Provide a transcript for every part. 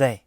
네,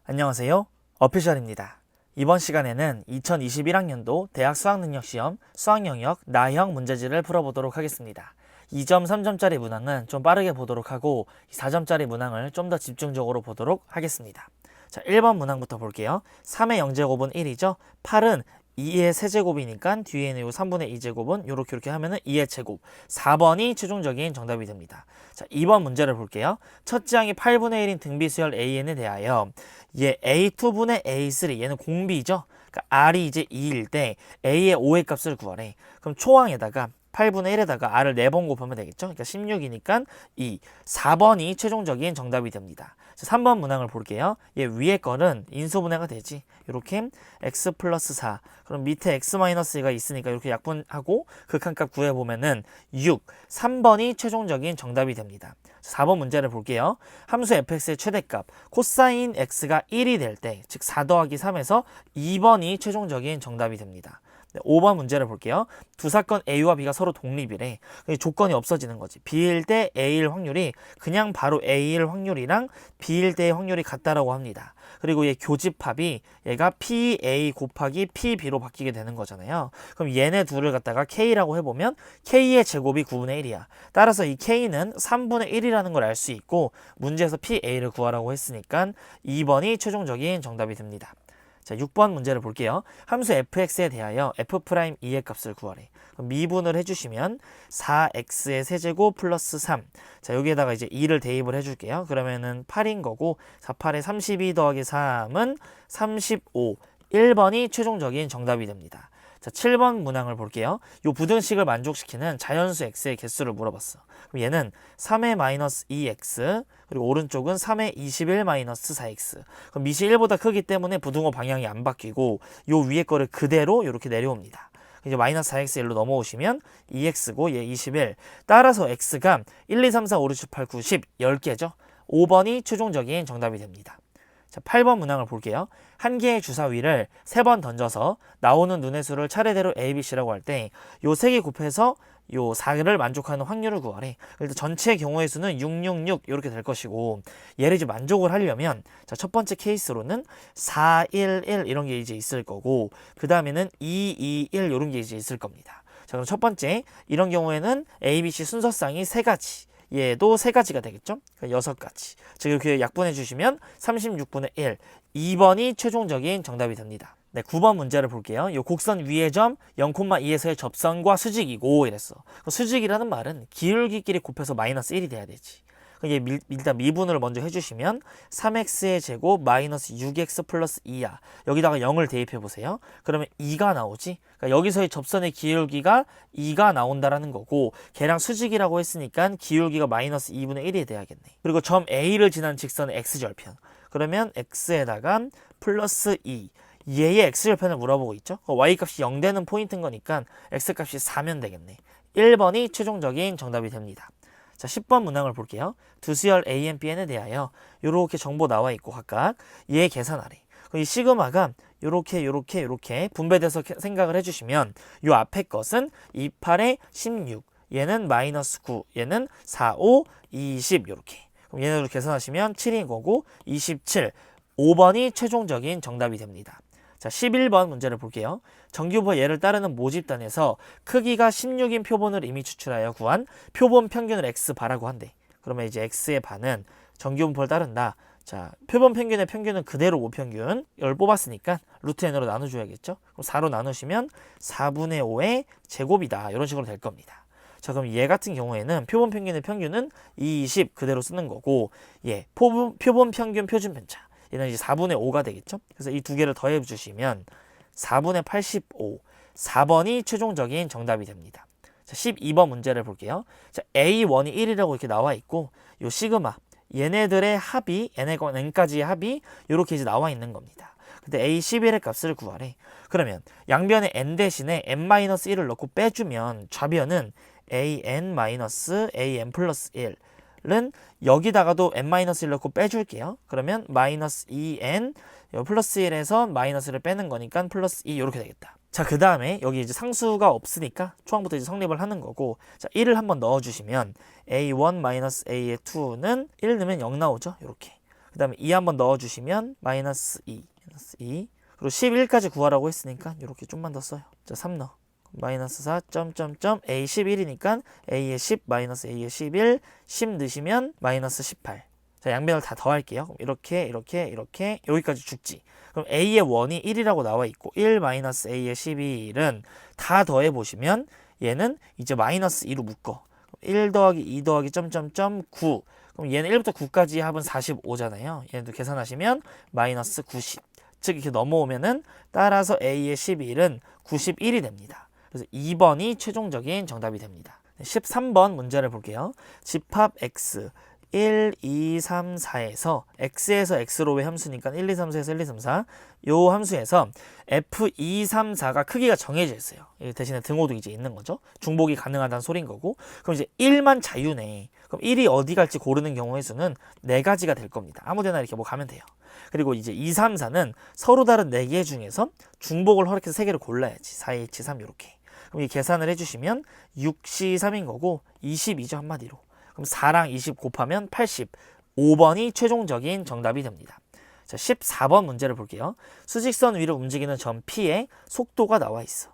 안녕하세요. 어피셜입니다. 이번 시간에는 2021학년도 대학 수학능력시험 수학영역 나형 문제지를 풀어보도록 하겠습니다. 2점, 3점짜리 문항은 좀 빠르게 보도록 하고 4점짜리 문항을 좀 더 집중적으로 보도록 하겠습니다. 자, 1번 문항부터 볼게요. 3의 0제곱은 1이죠. 8은 2의 세제곱이니까 뒤에 있는 요 3분의 2제곱은 요렇게 하면은 2의 제곱. 4번이 최종적인 정답이 됩니다. 자, 2번 문제를 볼게요. 첫째 항이 8분의 1인 등비수열 AN에 대하여 얘 A2분의 A3 얘는 공비죠. 그러니까 R이 이제 2일 때 A의 5의 값을 구하래. 그럼 초항에다가 8분의 1에다가 R을 4번 곱하면 되겠죠. 그러니까 16이니까 2. 4번이 최종적인 정답이 됩니다. 자, 3번 문항을 볼게요. 얘 위에 거는 인수분해가 되지. 이렇게 x 플러스 4. 그럼 밑에 x 마이너스 2가 있으니까 이렇게 약분하고 극한값 구해보면은 6. 3번이 최종적인 정답이 됩니다. 4번 문제를 볼게요. 함수 fx의 최대값 코사인 x가 1이 될 때, 즉 4 더하기 3에서 2번이 최종적인 정답이 됩니다. 5번 문제를 볼게요. 두 사건 A와 B가 서로 독립이래. 조건이 없어지는 거지. B일 때 A일 확률이 그냥 바로 A일 확률이랑 B일 때의 확률이 같다라고 합니다. 그리고 얘 교집합이 얘가 PA 곱하기 PB로 바뀌게 되는 거잖아요. 그럼 얘네 둘을 갖다가 K라고 해보면 K의 제곱이 9분의 1이야. 따라서 이 K는 3분의 1이라는 걸 알 수 있고 문제에서 PA를 구하라고 했으니까 2번이 최종적인 정답이 됩니다. 자, 6번 문제를 볼게요. 함수 fx에 대하여 f'2의 값을 구하래. 그럼 미분을 해주시면 4x의 세제곱 플러스 3. 자, 여기에다가 이제 2를 대입을 해줄게요. 그러면은 8인 거고 4, 8에 32 더하기 3은 35. 1번이 최종적인 정답이 됩니다. 자, 7번 문항을 볼게요. 요 부등식을 만족시키는 자연수 x의 개수를 물어봤어. 그럼 얘는 3의 마이너스 2x 그리고 오른쪽은 3의 21 마이너스 4x. 그럼 밑이 1보다 크기 때문에 부등호 방향이 안 바뀌고 요 위에 거를 그대로 이렇게 내려옵니다. 이제 마이너스 4x 1로 넘어오시면 2x고 얘 21. 따라서 x가 1, 2, 3, 4, 5, 6, 7, 8, 9, 10 10개죠. 5번이 최종적인 정답이 됩니다. 자, 8번 문항을 볼게요. 한 개의 주사위를 3번 던져서 나오는 눈의 수를 차례대로 A, B, C라고 할 때 요 3개 곱해서 요 4를 만족하는 확률을 구하래. 일단 전체의 경우의 수는 666 이렇게 될 것이고 얘를 이제 만족을 하려면 자, 첫 번째 케이스로는 4, 1, 1 이런 게 이제 있을 거고 그 다음에는 2, 2, 1 이런 게 이제 있을 겁니다. 자, 그럼 첫 번째 이런 경우에는 A, B, C 순서상이 3가지. 얘도 3가지가 되겠죠? 그러니까 6가지. 즉 이렇게 약분해 주시면 36분의 1. 2번이 최종적인 정답이 됩니다. 네, 9번 문제를 볼게요. 이 곡선 위의 점 0,2에서의 접선과 수직이고 이랬어. 수직이라는 말은 기울기끼리 곱해서 마이너스 1이 돼야 되지. 일단 미분을 먼저 해주시면 3x의 제곱 마이너스 6x 플러스 2야. 여기다가 0을 대입해 보세요. 그러면 2가 나오지. 그러니까 여기서의 접선의 기울기가 2가 나온다라는 거고 걔랑 수직이라고 했으니까 기울기가 마이너스 2분의 1이 돼야겠네. 그리고 점 A를 지난 직선의 x절편. 그러면 x에다가 플러스 2. 얘의 x절편을 물어보고 있죠. y값이 0 되는 포인트인 거니까 x값이 4면 되겠네. 1번이 최종적인 정답이 됩니다. 자, 10번 문항을 볼게요. 두 수열 A, N, B, N에 대하여 이렇게 정보 나와 있고 각각 얘 계산하래. 이 시그마가 요렇게 분배돼서 생각을 해주시면 요 앞에 것은 28에 16, 얘는 마이너스 9, 얘는 4, 5, 20 요렇게. 그럼 얘네로 계산하시면 7인 거고 27, 5번이 최종적인 정답이 됩니다. 자, 11번 문제를 볼게요. 정규부 얘를 따르는 모집단에서 크기가 16인 표본을 이미 추출하여 구한 표본 평균을 x바라고 한대. 그러면 이제 x의 반은 정규분포를 따른다. 자, 표본 평균의 평균은 그대로 5평균 10 뽑았으니까 루트 n으로 나눠줘야겠죠. 그럼 4로 나누시면 4분의 5의 제곱이다. 이런 식으로 될 겁니다. 자, 그럼 얘 같은 경우에는 표본 평균의 평균은 20 그대로 쓰는 거고 표본 평균 표준 편차 얘는 이제 4분의 5가 되겠죠. 그래서 이 두 개를 더해 주시면 4분의 85, 4번이 최종적인 정답이 됩니다. 자, 12번 문제를 볼게요. 자, A1이 1이라고 이렇게 나와 있고 요 시그마 얘네들의 합이 n까지의 합이 이렇게 이제 나와 있는 겁니다. 근데 A11의 값을 구하래. 그러면 양변에 n 대신에 n-1을 넣고 빼주면 좌변은 an-an 플러스 1은 여기다가도 n-1 넣고 빼줄게요. 그러면 마이너스 2n 플러스 1에서 마이너스를 빼는 거니까 플러스 2 이렇게 되겠다. 자, 그 다음에 여기 이제 상수가 없으니까 초항부터 이제 성립을 하는 거고, 자, 1을 한번 넣어주시면 a1 마이너스 a2는 1 넣으면 0 나오죠. 이렇게. 그 다음에 2 한번 넣어주시면 마이너스 2, 그리고 11까지 구하라고 했으니까 이렇게 좀만 더 써요. 자, 3 넣어. 마이너스 4, A 11이니까 A의 10, 마이너스 A의 11, 10 넣으시면 마이너스 18. 자, 양변을 다 더할게요. 그럼 이렇게, 여기까지 죽지. 그럼 A의 원이 1이라고 나와 있고, 1 마이너스 A의 11은 다 더해보시면 얘는 이제 마이너스 2로 묶어. 1 더하기 2 더하기 9. 그럼 얘는 1부터 9까지 합은 45잖아요. 얘도 계산하시면 마이너스 90. 즉 이렇게 넘어오면은 따라서 A의 11은 91이 됩니다. 그래서 2번이 최종적인 정답이 됩니다. 13번 문제를 볼게요. 집합 X 1, 2, 3, 4에서 X에서 X로의 함수니까 1, 2, 3, 4에서 1, 2, 3, 4 요 함수에서 F, 2, 3, 4가 크기가 정해져 있어요. 대신에 등호도 이제 있는 거죠. 중복이 가능하다는 소린 거고. 그럼 이제 1만 자유네. 그럼 1이 어디 갈지 고르는 경우의 수는 4가지가 될 겁니다. 아무데나 이렇게 뭐 가면 돼요. 그리고 이제 2, 3, 4는 서로 다른 4개 중에서 중복을 허락해서 3개를 골라야지. 4H, 3 이렇게. 그럼 이 계산을 해주시면 6C3인 거고 22죠 한마디로. 그럼 4랑 20 곱하면 80. 5번이 최종적인 정답이 됩니다. 자, 14번 문제를 볼게요. 수직선 위를 움직이는 점 P의 속도가 나와 있어.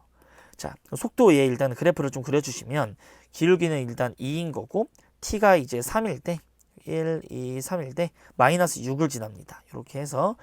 자, 속도에 일단 그래프를 좀 그려주시면 기울기는 일단 2인 거고 T가 이제 3일 때 1, 2, 3일 때 마이너스 6을 지납니다. 이렇게 해서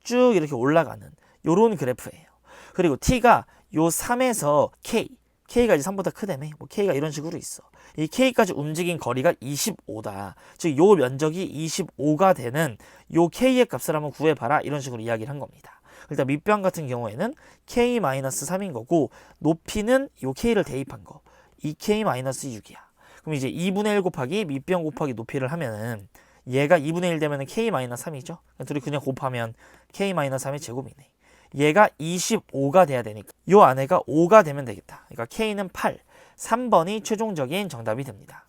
쭉 이렇게 올라가는 요런 그래프예요. 그리고 T가 요 3에서 K가 이제 3보다 크다며. 뭐 K가 이런 식으로 있어. 이 K까지 움직인 거리가 25다. 즉 요 면적이 25가 되는 요 K의 값을 한번 구해봐라. 이런 식으로 이야기를 한 겁니다. 일단 밑변 같은 경우에는 K-3인 거고 높이는 요 K를 대입한 거. 2K-6이야. 그럼 이제 2분의 1 곱하기 밑변 곱하기 높이를 하면은 얘가 2분의 1 되면 K-3이죠. 둘이 그냥 곱하면 K-3의 제곱이네. 얘가 25가 돼야 되니까 요 안에가 5가 되면 되겠다. 그러니까 K는 8. 3번이 최종적인 정답이 됩니다.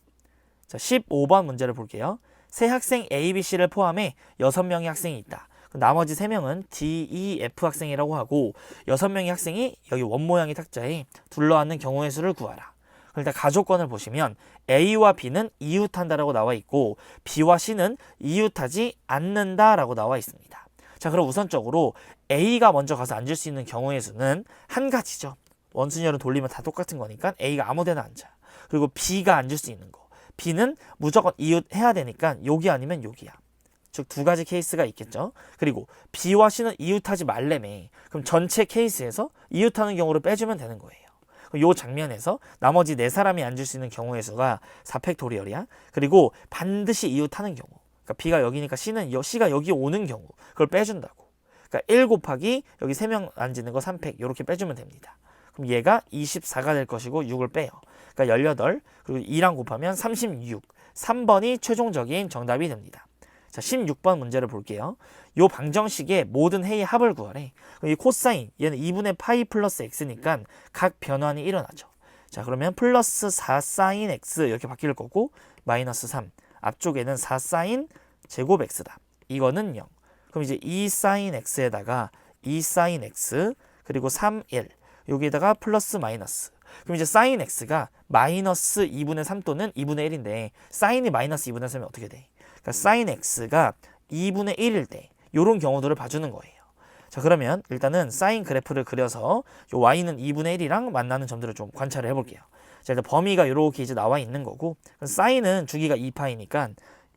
자, 15번 문제를 볼게요. 세 학생 A, B, C를 포함해 6명의 학생이 있다. 나머지 3명은 D, E, F 학생이라고 하고 6명의 학생이 여기 원 모양의 탁자에 둘러앉는 경우의 수를 구하라. 일단 가조건을 보시면 A와 B는 이웃한다라고 나와 있고 B와 C는 이웃하지 않는다라고 나와 있습니다. 자, 그럼 우선적으로 A가 먼저 가서 앉을 수 있는 경우의 수는 한 가지죠. 원순열은 돌리면 다 똑같은 거니까 A가 아무데나 앉아. 그리고 B가 앉을 수 있는 거. B는 무조건 이웃해야 되니까 여기 아니면 여기야. 즉 2가지 케이스가 있겠죠. 그리고 B와 C는 이웃하지 말래매. 그럼 전체 케이스에서 이웃하는 경우를 빼주면 되는 거예요. 이 장면에서 나머지 4사람이 앉을 수 있는 경우의 수가 4팩토리얼이야. 그리고 반드시 이웃하는 경우. 그러니까 B가 여기니까 C가 여기 오는 경우. 그걸 빼준다고. 그러니까 1 곱하기 여기 3명 앉는 거 3팩 이렇게 빼주면 됩니다. 그럼 얘가 24가 될 것이고 6을 빼요. 그러니까 18 그리고 2랑 곱하면 36. 3번이 최종적인 정답이 됩니다. 자, 16번 문제를 볼게요. 요 방정식의 모든 해의 합을 구하래. 이 코사인 얘는 2분의 파이 플러스 x니까 각 변환이 일어나죠. 자, 그러면 플러스 4사인 x 이렇게 바뀔 거고 마이너스 3 앞쪽에는 4사인 제곱 x다. 이거는 0. 그럼 이제 2사인 x에다가 2사인 x 그리고 3, 1 여기에다가 플러스 마이너스. 그럼 이제 사인 x가 마이너스 2분의 3 또는 2분의 1인데 사인이 마이너스 2분의 3이면 어떻게 돼? 그러니까 사인 x가 2분의 1일 때 이런 경우들을 봐주는 거예요. 자, 그러면 일단은 사인 그래프를 그려서 요 y는 2분의 1이랑 만나는 점들을 좀 관찰을 해볼게요. 자, 일단 범위가 이렇게 이제 나와 있는 거고 사인은 주기가 2파이니까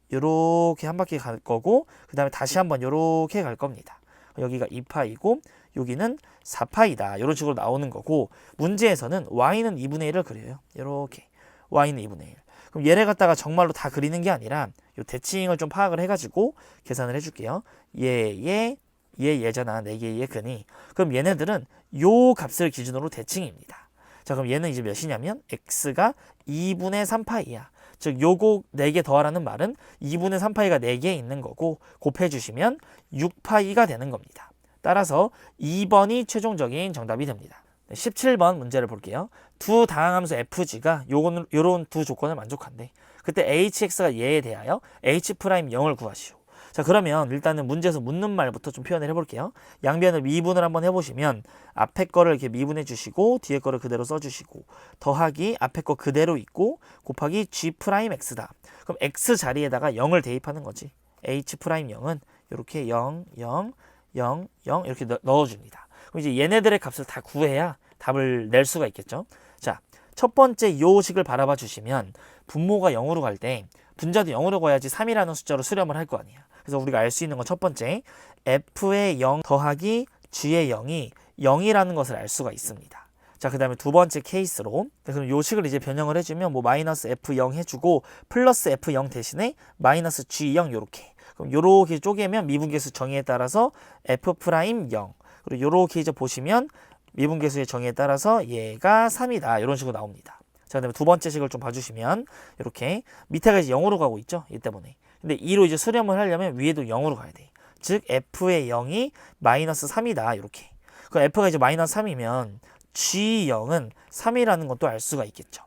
이렇게 한 바퀴 갈 거고 그 다음에 다시 한번 이렇게 갈 겁니다. 여기가 2파이고 여기는 4파이다. 이런 식으로 나오는 거고 문제에서는 y는 2분의 1을 그려요. 이렇게 y는 2분의 1. 그럼 얘를 갖다가 정말로 다 그리는 게 아니라 요 대칭을 좀 파악을 해가지고 계산을 해줄게요. 얘잖아. 4개의 근이. 그럼 얘네들은 요 값을 기준으로 대칭입니다. 자, 그럼 얘는 이제 몇이냐면 x가 2분의 3파이야. 즉 요거 4개 더하라는 말은 2분의 3파이가 4개 있는 거고 곱해주시면 6파이가 되는 겁니다. 따라서 2번이 최종적인 정답이 됩니다. 17번 문제를 볼게요. 두 다항함수 fg가 요런 두 조건을 만족한대. 그때 hx가 얘에 대하여 h'0을 구하시오. 자, 그러면 일단은 문제에서 묻는 말부터 좀 표현을 해볼게요. 양변을 미분을 한번 해보시면 앞에 거를 이렇게 미분해 주시고 뒤에 거를 그대로 써주시고 더하기 앞에 거 그대로 있고 곱하기 g'x다. 그럼 x 자리에다가 0을 대입하는 거지. h'0은 이렇게 0, 0, 0, 0 이렇게 넣어줍니다. 그럼 이제 얘네들의 값을 다 구해야 답을 낼 수가 있겠죠. 자, 첫 번째 요 식을 바라봐 주시면 분모가 0으로 갈 때 분자도 0으로 가야지 3이라는 숫자로 수렴을 할 거 아니야. 그래서 우리가 알 수 있는 건 첫 번째, f의 0 더하기 g의 0이 0이라는 것을 알 수가 있습니다. 자, 그 다음에 두 번째 케이스로, 그럼 요 식을 이제 변형을 해주면 뭐 마이너스 f0 해주고 플러스 f0 대신에 마이너스 g0 요렇게. 그럼 요렇게 쪼개면 미분계수 정의에 따라서 f'0 그리고 요렇게 이제 보시면 미분계수의 정의에 따라서 얘가 3이다 이런 식으로 나옵니다. 자, 그다음에 두 번째 식을 좀 봐주시면 이렇게 밑에가 이제 0으로 가고 있죠, 이 때문에. 근데 2로 이제 수렴을 하려면 위에도 0으로 가야 돼. 즉 f의 0이 마이너스 3이다 이렇게. 그 f가 이제 마이너스 3이면 g0은 3이라는 것도 알 수가 있겠죠.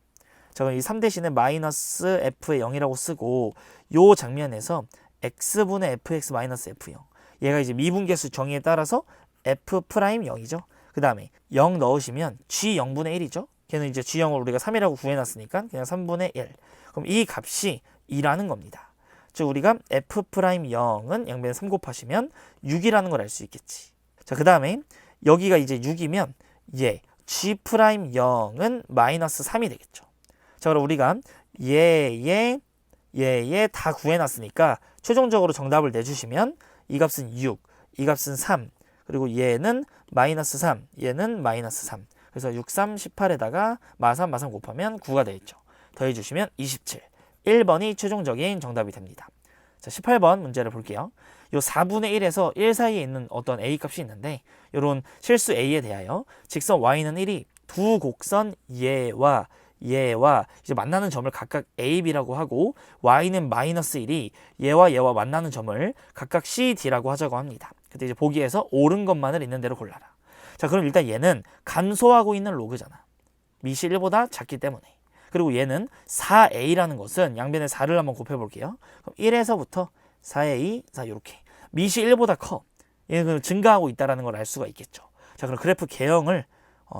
자, 그럼 이 3 대신에 마이너스 f의 0이라고 쓰고 요 장면에서 x분의 fx 마이너스 f0 얘가 이제 미분계수 정의에 따라서 f'0이죠. 그 다음에 0 넣으시면 g0분의 1이죠. 걔는 이제 g0을 우리가 3이라고 구해놨으니까 그냥 3분의 1. 그럼 이 값이 2라는 겁니다. 즉 우리가 f'0은 양변에 3 곱하시면 6이라는 걸 알 수 있겠지. 자, 그 다음에 여기가 이제 6이면 얘 g'0은 마이너스 3이 되겠죠. 자, 그럼 우리가 얘 다 구해놨으니까 최종적으로 정답을 내주시면 이 값은 6, 이 값은 3, 그리고 얘는 마이너스 3, 얘는 마이너스 3. 그래서 6, 3, 18에다가 마3 곱하면 9가 되겠죠. 더해주시면 27. 1번이 최종적인 정답이 됩니다. 자, 18번 문제를 볼게요. 요 4분의 1에서 1 사이에 있는 어떤 a 값이 있는데 이런 실수 a에 대하여 직선 y는 1이 두 곡선 얘와 이제 만나는 점을 각각 a, b라고 하고 y는 마이너스 1이 얘와 만나는 점을 각각 c, d라고 하자고 합니다. 그때 이제 보기에서 옳은 것만을 있는 대로 골라라. 자, 그럼 일단 얘는 감소하고 있는 로그잖아. 미시 1보다 작기 때문에. 그리고 얘는 4a라는 것은 양변에 4를 한번 곱해볼게요. 그럼 1에서부터 4a, 4 이렇게. 미시 1보다 커. 얘는 증가하고 있다는 걸 알 수가 있겠죠. 자, 그럼 그래프 개형을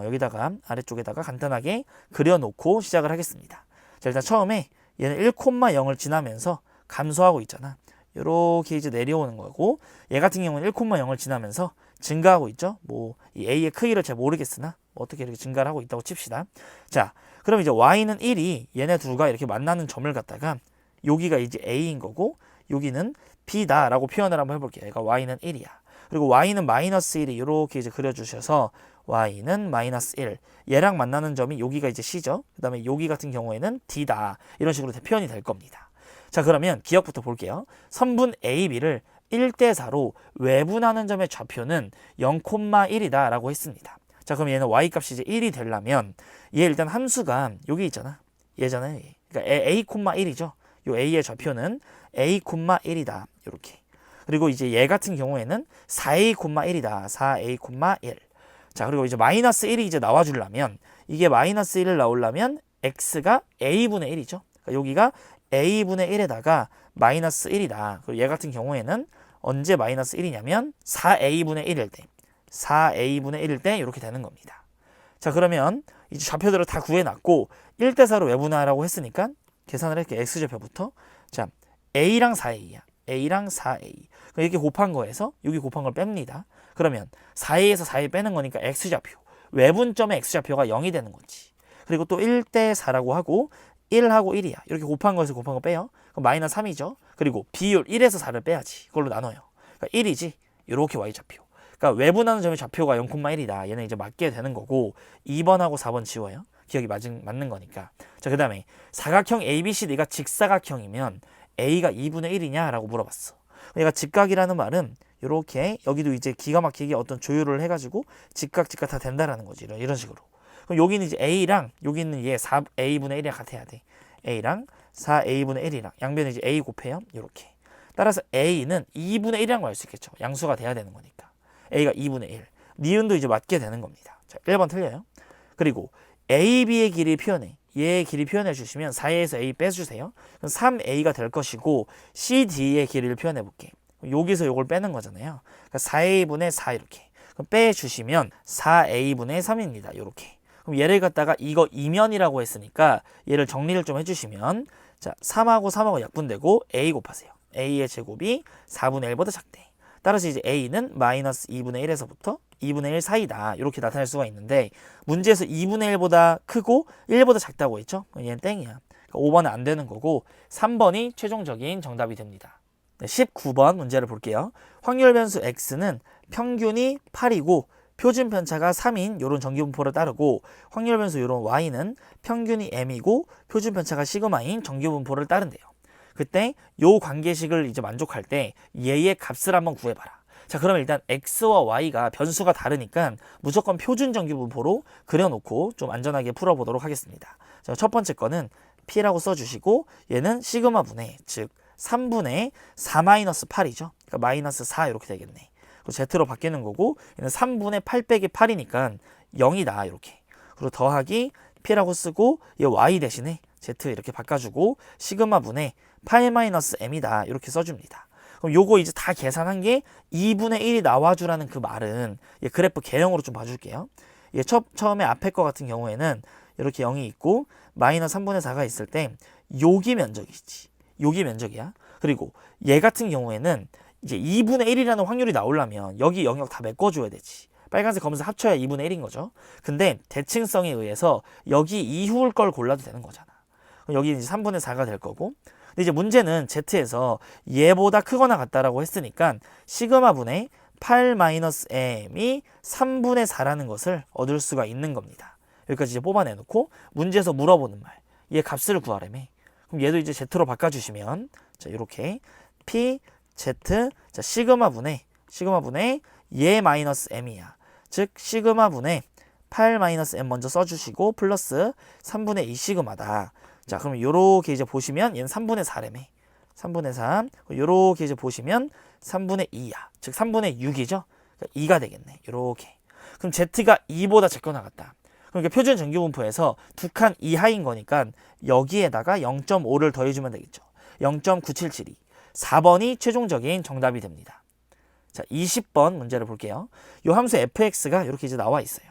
여기다가 아래쪽에다가 간단하게 그려놓고 시작을 하겠습니다. 자, 일단 처음에 얘는 1,0을 지나면서 감소하고 있잖아. 이렇게 이제 내려오는 거고 얘 같은 경우는 1,0을 지나면서 증가하고 있죠. 뭐 이 a의 크기를 잘 모르겠으나 뭐 어떻게 이렇게 증가를 하고 있다고 칩시다. 자, 그럼 이제 y는 1이 얘네 둘과 이렇게 만나는 점을 갖다가 여기가 이제 a인 거고 여기는 b다라고 표현을 한번 해볼게요. 얘가 y는 1이야. 그리고 y는 마이너스 1이 이렇게 이제 그려주셔서 y는 마이너스 1. 얘랑 만나는 점이 여기가 이제 c죠. 그 다음에 여기 같은 경우에는 d다. 이런 식으로 표현이 될 겁니다. 자, 그러면 기억부터 볼게요. 선분 AB를 1대4로 외분하는 점의 좌표는 0,1이다 라고 했습니다. 자, 그럼 얘는 y값이 이제 1이 되려면 얘 일단 함수가 여기 있잖아. 얘잖아요. 얘. 그러니까 a,1이죠. 요 a의 좌표는 a,1이다. 이렇게. 그리고 이제 얘 같은 경우에는 4a,1이다. 4a,1. 자, 그리고 이제 마이너스 1이 이제 나와주려면 이게 마이너스 1을 나오려면 x가 a분의 1이죠. 그러니까 여기가 a분의 1에다가 마이너스 1이다. 그리고 얘 같은 경우에는 언제 마이너스 1이냐면 4a분의 1일 때 4a분의 1일 때 이렇게 되는 겁니다. 자, 그러면 이제 좌표들을 다 구해놨고 1대4로 외분하라고 했으니까 계산을 할게요. x좌표부터. 자, a랑 4a야. a랑 4a. 이렇게 곱한 거에서 여기 곱한 걸 뺍니다. 그러면 4a에서 4a 빼는 거니까 x좌표. 외분점의 x좌표가 0이 되는 거지. 그리고 또 1대4라고 하고 1하고 1이야. 이렇게 곱한 거에서 곱한 거 빼요. 그럼 마이너스 3이죠. 그리고 비율 1에서 4를 빼야지. 그걸로 나눠요. 그러니까 1이지. 이렇게 y좌표. 그러니까 외분하는 점의 좌표가 0,1이다. 얘는 이제 맞게 되는 거고 2번하고 4번 지워요. 기억이 맞는 거니까. 자, 그 다음에 사각형 ABCD가 직사각형이면 A가 2분의 1이냐? 라고 물어봤어. 얘가 직각이라는 말은 이렇게 여기도 이제 기가 막히게 어떤 조율을 해가지고 직각 다 된다라는 거지. 이런 식으로. 그럼 여기는 이제 A랑 여기 있는 얘 4A분의 1이랑 같아야 돼. A랑 4A분의 1이랑 양변에 이제 A 곱해요. 이렇게. 따라서 A는 2분의 1이라는 걸 알 수 있겠죠. 양수가 돼야 되는 거니까. A가 2분의 1. 니은도 이제 맞게 되는 겁니다. 자, 1번 틀려요. 그리고 AB의 길이 표현해. 얘의 길이 표현해 주시면 4에서 A 빼주세요. 그럼 3A가 될 것이고 CD의 길이를 표현해 볼게. 여기서 이걸 빼는 거잖아요. 그러니까 4A분의 4 이렇게. 그럼 빼주시면 4A분의 3입니다. 이렇게. 그럼 얘를 갖다가 이거 이면이라고 했으니까 얘를 정리를 좀 해주시면 자 3하고 3하고 약분되고 A 곱하세요. A의 제곱이 4분의 1보다 작대. 따라서 이제 a는 마이너스 2분의 1에서부터 2분의 1 사이다. 이렇게 나타낼 수가 있는데 문제에서 2분의 1보다 크고 1보다 작다고 했죠? 얘는 땡이야. 그러니까 5번은 안 되는 거고 3번이 최종적인 정답이 됩니다. 네, 19번 문제를 볼게요. 확률 변수 x는 평균이 8이고 표준 편차가 3인 이런 정규분포를 따르고 확률 변수 이런 y는 평균이 m이고 표준 편차가 시그마인 정규분포를 따른대요. 그때 요 관계식을 이제 만족할 때 얘의 값을 한번 구해봐라. 자, 그러면 일단 x와 y가 변수가 다르니까 무조건 표준 정규분포로 그려놓고 좀 안전하게 풀어보도록 하겠습니다. 자, 첫 번째 거는 p라고 써주시고 얘는 시그마 분의 즉 3분의 4-8이죠. 그러니까 마이너스 4 이렇게 되겠네. z로 바뀌는 거고 얘는 3분의 8 빼기 8이니까 0이다 이렇게. 그리고 더하기 p라고 쓰고 얘 y 대신에 z 이렇게 바꿔주고 시그마 분의 8-m이다 이렇게 써줍니다. 그럼 요거 이제 다 계산한 게 2분의 1이 나와주라는 그 말은 얘 그래프 개형으로 좀 봐줄게요. 얘 처음에 앞에 거 같은 경우에는 이렇게 0이 있고 마이너스 3분의 4가 있을 때 여기 면적이지. 여기 면적이야. 그리고 얘 같은 경우에는 이제 2분의 1이라는 확률이 나오려면 여기 영역 다 메꿔줘야 되지. 빨간색 검은색 합쳐야 2분의 1인 거죠. 근데 대칭성에 의해서 여기 이후일 걸 골라도 되는 거잖아. 그럼 여기 이제 3분의 4가 될 거고. 근데 이제 문제는 z에서 얘보다 크거나 같다라고 했으니까 시그마 분의 8-m이 3분의 4라는 것을 얻을 수가 있는 겁니다. 여기까지 이제 뽑아내놓고 문제에서 물어보는 말. 얘 값을 구하라며. 그럼 얘도 이제 z로 바꿔주시면 자 이렇게 p z 자 시그마 분의 얘 마이너스 m이야. 즉 시그마 분의 8-m 먼저 써주시고 플러스 3분의 2 시그마다. 자 그럼 요렇게 이제 보시면 얘는 3분의 4래매. 3분의 3 요렇게 이제 보시면 3분의 2야. 즉 3분의 6이죠. 그러니까 2가 되겠네. 요렇게. 그럼 z가 2보다 작거 나갔다. 그러니까 표준 정규분포에서 두 칸 이하인 거니까 여기에다가 0.5를 더해주면 되겠죠. 0.9772. 4번이 최종적인 정답이 됩니다. 자, 20번 문제를 볼게요. 이 함수 fx가 이렇게 이제 나와 있어요.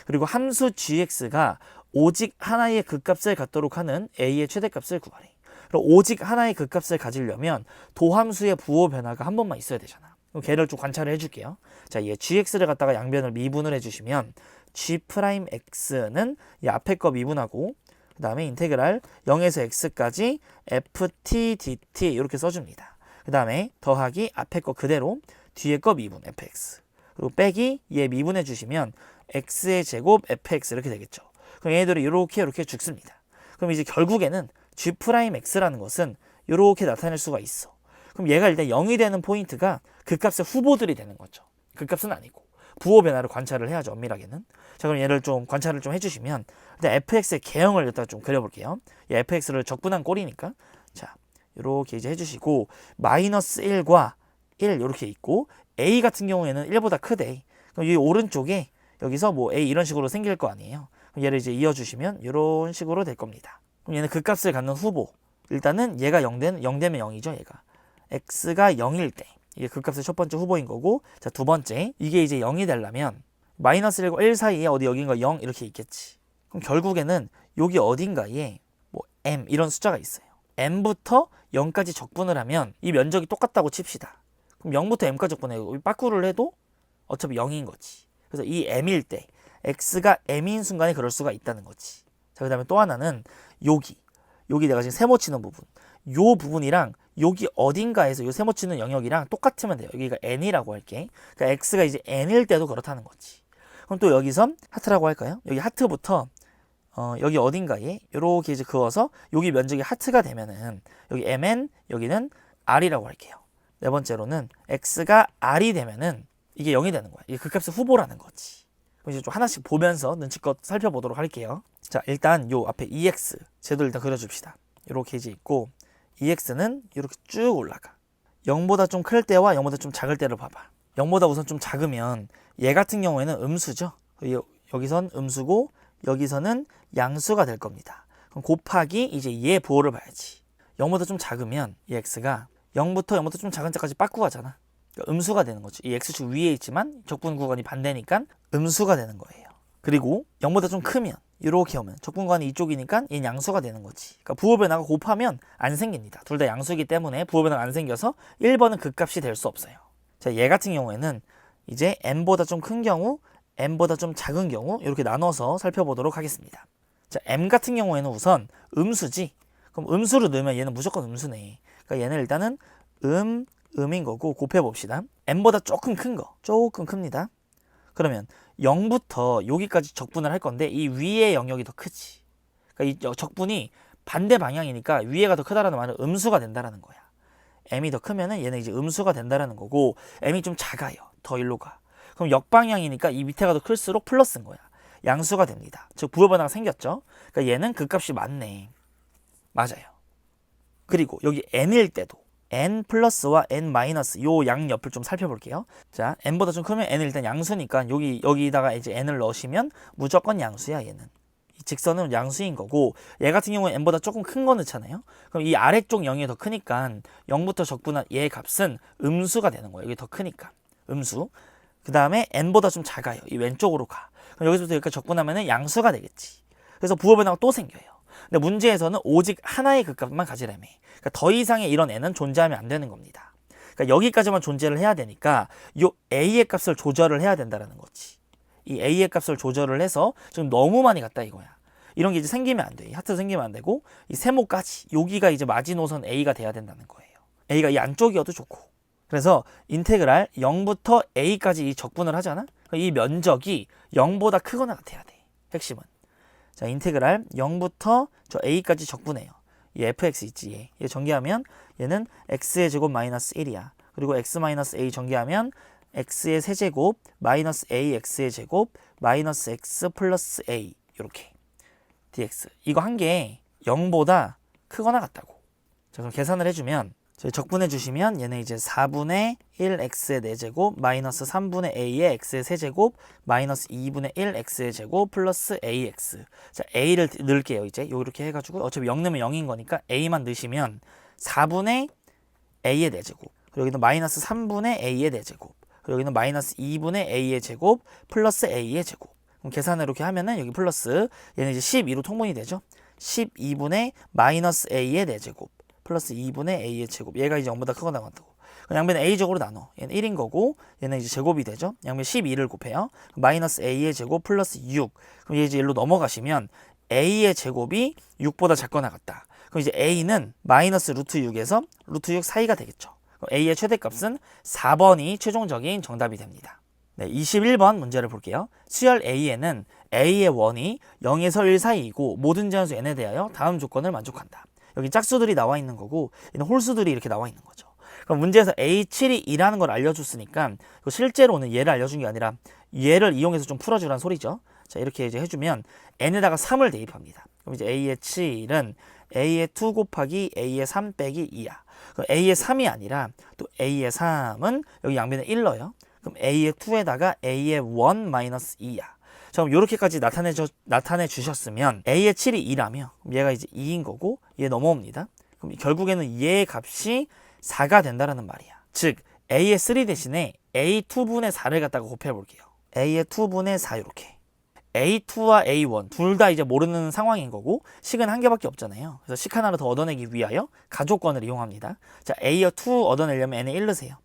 그리고 함수 gx가 오직 하나의 극값을 갖도록 하는 a의 최대값을 구하래. 그리고 오직 하나의 극값을 가지려면 도함수의 부호 변화가 한 번만 있어야 되잖아. 그럼 걔를 좀 관찰을 해줄게요. 자, 얘 gx를 갖다가 양변을 미분을 해주시면 g'x는 이 앞에 거 미분하고 그 다음에 인테그랄 0에서 x까지 ft dt 이렇게 써줍니다. 그 다음에 더하기 앞에 거 그대로 뒤에 거 미분 fx 그리고 빼기 얘 미분해 주시면 x의 제곱 fx 이렇게 되겠죠. 그럼 얘들이 이렇게 죽습니다. 그럼 이제 결국에는 g'x라는 것은 이렇게 나타낼 수가 있어. 그럼 얘가 일단 0이 되는 포인트가 극값의 후보들이 되는 거죠. 극값은 아니고 부호 변화를 관찰을 해야죠. 엄밀하게는. 자 그럼 얘를 좀 관찰을 좀 해주시면 일단 fx의 개형을 일단 좀 그려볼게요. 이 fx를 적분한 꼴이니까 자 이렇게 이제 해주시고 마이너스 1과 1 이렇게 있고 a 같은 경우에는 1보다 크대. 그럼 이 오른쪽에 여기서 뭐 a 이런 식으로 생길 거 아니에요. 그럼 얘를 이제 이어주시면 이런 식으로 될 겁니다. 그럼 얘는 극값을 갖는 후보. 일단은 얘가 0 되면 0이죠. 얘가 x가 0일 때 이게 극값의 첫 번째 후보인 거고 자 두 번째 이게 이제 0이 되려면 마이너스 1과 1 사이에 어디 여긴가 0 이렇게 있겠지. 그럼 결국에는 여기 어딘가에 뭐 m 이런 숫자가 있어요. m부터 0까지 적분을 하면 이 면적이 똑같다고 칩시다. 그럼 0부터 m까지 적분해 빠꾸를 해도 어차피 0인 거지. 그래서 이 m일 때 x가 m인 순간에 그럴 수가 있다는 거지. 자 그 다음에 또 하나는 여기 내가 지금 세모 치는 부분 요 부분이랑 여기 어딘가에서 요 세모 치는 영역이랑 똑같으면 돼요. 여기가 n이라고 할게. 그러니까 x가 이제 n일 때도 그렇다는 거지. 그럼 또 여기서 하트라고 할까요? 여기 하트부터 여기 어딘가에 이렇게 이제 그어서 여기 면적이 하트가 되면은 여기 mn 여기는 r이라고 할게요. 네 번째로는 x가 r이 되면은 이게 0이 되는 거야. 이게 극값의 후보라는 거지. 그럼 이제 좀 하나씩 보면서 눈치껏 살펴보도록 할게요. 자 일단 요 앞에 ex 쟤도 일단 그려줍시다. 이렇게 이제 있고 ex는 이렇게 쭉 올라가. 0보다 좀 클 때와 0보다 좀 작을 때를 봐봐. 0보다 우선 좀 작으면 얘 같은 경우에는 음수죠. 여기선 음수고 여기서는 양수가 될 겁니다. 그럼 곱하기 이제 얘 부호를 봐야지. 0보다 좀 작으면 이 x가 0부터 0보다 좀 작은 자까지 빠꾸가잖아. 그러니까 음수가 되는 거지. 이 x축 위에 있지만 적분 구간이 반대니까 음수가 되는 거예요. 그리고 0보다 좀 크면 이렇게 오면 적분관이 이쪽이니까 얘는 양수가 되는 거지. 그러니까 부호 변화가 곱하면 안 생깁니다. 둘 다 양수이기 때문에 부호 변화가 안 생겨서 1번은 극값이 될 수 없어요. 자, 얘 같은 경우에는 이제 m보다 좀 큰 경우, m보다 좀 작은 경우 이렇게 나눠서 살펴보도록 하겠습니다. 자, m 같은 경우에는 우선 음수지. 그럼 음수로 넣으면 얘는 무조건 음수네. 그러니까 얘는 일단은 음인 거고 곱해봅시다. m보다 조금 큰 거, 조금 큽니다. 그러면 0부터 여기까지 적분을 할 건데 이 위의 영역이 더 크지. 그러니까 이 적분이 반대 방향이니까 위에가 더 크다라는 말은 음수가 된다라는 거야. m이 더 크면은 얘는 이제 음수가 된다라는 거고 m이 좀 작아요. 더 일로 가. 그럼 역방향이니까 이 밑에가 더 클수록 플러스인 거야. 양수가 됩니다. 즉 부호 변화가 생겼죠. 그러니까 얘는 극값이 많네. 맞아요. 그리고 여기 n일 때도 n 플러스와 n 마이너스 요 양 옆을 좀 살펴볼게요. 자, n보다 좀 크면 n은 일단 양수니까 여기다가 이제 n을 넣으시면 무조건 양수야. 얘는 이 직선은 양수인 거고 얘 같은 경우는 n보다 조금 큰 거 넣잖아요. 그럼 이 아래쪽 0이 더 크니까 0부터 적분한 얘 값은 음수가 되는 거예요. 이게 더 크니까 음수. 그 다음에 n보다 좀 작아요. 이 왼쪽으로 가. 그럼 여기서부터 여기까지 적분하면 양수가 되겠지. 그래서 부호 변화가 또 생겨요. 근데 문제에서는 오직 하나의 극값만 가지라며. 그러니까 더 이상의 이런 n은 존재하면 안 되는 겁니다. 그러니까 여기까지만 존재를 해야 되니까 이 a의 값을 조절을 해야 된다는 거지. 이 a의 값을 조절을 해서 지금 너무 많이 갔다 이거야. 이런 게 이제 생기면 안 돼. 하트 생기면 안 되고 이 세모까지 여기가 이제 마지노선 a가 돼야 된다는 거예요. a가 이 안쪽이어도 좋고. 그래서 인테그랄 0부터 a까지 이 적분을 하잖아. 이 면적이 0보다 크거나 같아야 돼. 핵심은. 자, 인테그랄 0부터 저 a까지 적분해요. 이 fx 있지. 얘 전개하면 얘는 x의 제곱 마이너스 1이야. 그리고 x 마이너스 a 전개하면 x의 세제곱 마이너스 ax의 제곱 마이너스 x 플러스 a 이렇게 dx. 이거 한 개 0보다 크거나 같다고. 자, 그럼 계산을 해주면 적분해 주시면 얘는 이제 4분의 1 x의 4제곱 마이너스 3분의 a의 x의 세제곱 마이너스 2분의 1 x의 제곱 플러스 ax. 자, a를 넣을게요. 이제 이렇게 해가지고 어차피 0 넣으면 0인 거니까 a만 넣으시면 4분의 a의 4제곱 그리고 여기는 마이너스 3분의 a의 4제곱 그리고 여기는 마이너스 2분의 a의 제곱 플러스 a의 제곱. 그럼 계산을 이렇게 하면은 여기 플러스 얘는 이제 12로 통분이 되죠. 12분의 마이너스 a의 4제곱 플러스 2분의 a의 제곱. 얘가 이제 0보다 크거나 같다고. 양변은 a제곱으로 나눠. 얘는 1인 거고 얘는 이제 제곱이 되죠. 양변 12를 곱해요. 마이너스 a의 제곱 플러스 6. 그럼 얘 이제 1로 넘어가시면 a의 제곱이 6보다 작거나 같다. 그럼 이제 a는 마이너스 루트 6에서 루트 6 사이가 되겠죠. 그럼 a의 최대값은 4번이 최종적인 정답이 됩니다. 네, 21번 문제를 볼게요. 수열 a에는 a의 원이 0에서 1 사이이고 모든 제한수 n에 대하여 다음 조건을 만족한다. 여기 짝수들이 나와 있는 거고 얘는 홀수들이 이렇게 나와 있는 거죠. 그럼 문제에서 A7이 2라는 걸 알려줬으니까 실제로는 얘를 알려준 게 아니라 얘를 이용해서 좀 풀어주라는 소리죠. 자, 이렇게 이제 해주면 n에다가 3을 대입합니다. 그럼 이제 A의 7은 A의 2 곱하기 A의 3 빼기 2야. 그럼 A의 3이 아니라 또 A의 3은 여기 양변에 1 넣어요. 그럼 A의 2에다가 A의 1 마이너스 2야. 자, 그럼 이렇게까지 나타내 주셨으면 A의 7이 2라며 얘가 이제 2인 거고 얘 넘어옵니다. 그럼 결국에는 얘의 값이 4가 된다라는 말이야. 즉 A의 3 대신에 A 2분의 4를 갖다가 곱해 볼게요. A의 2분의 4 이렇게. A2와 A1 둘 다 이제 모르는 상황인 거고 식은 한 개밖에 없잖아요. 그래서 식 하나를 더 얻어내기 위하여 가족권을 이용합니다. 자, A의 2 얻어내려면 n에 1 넣으세요.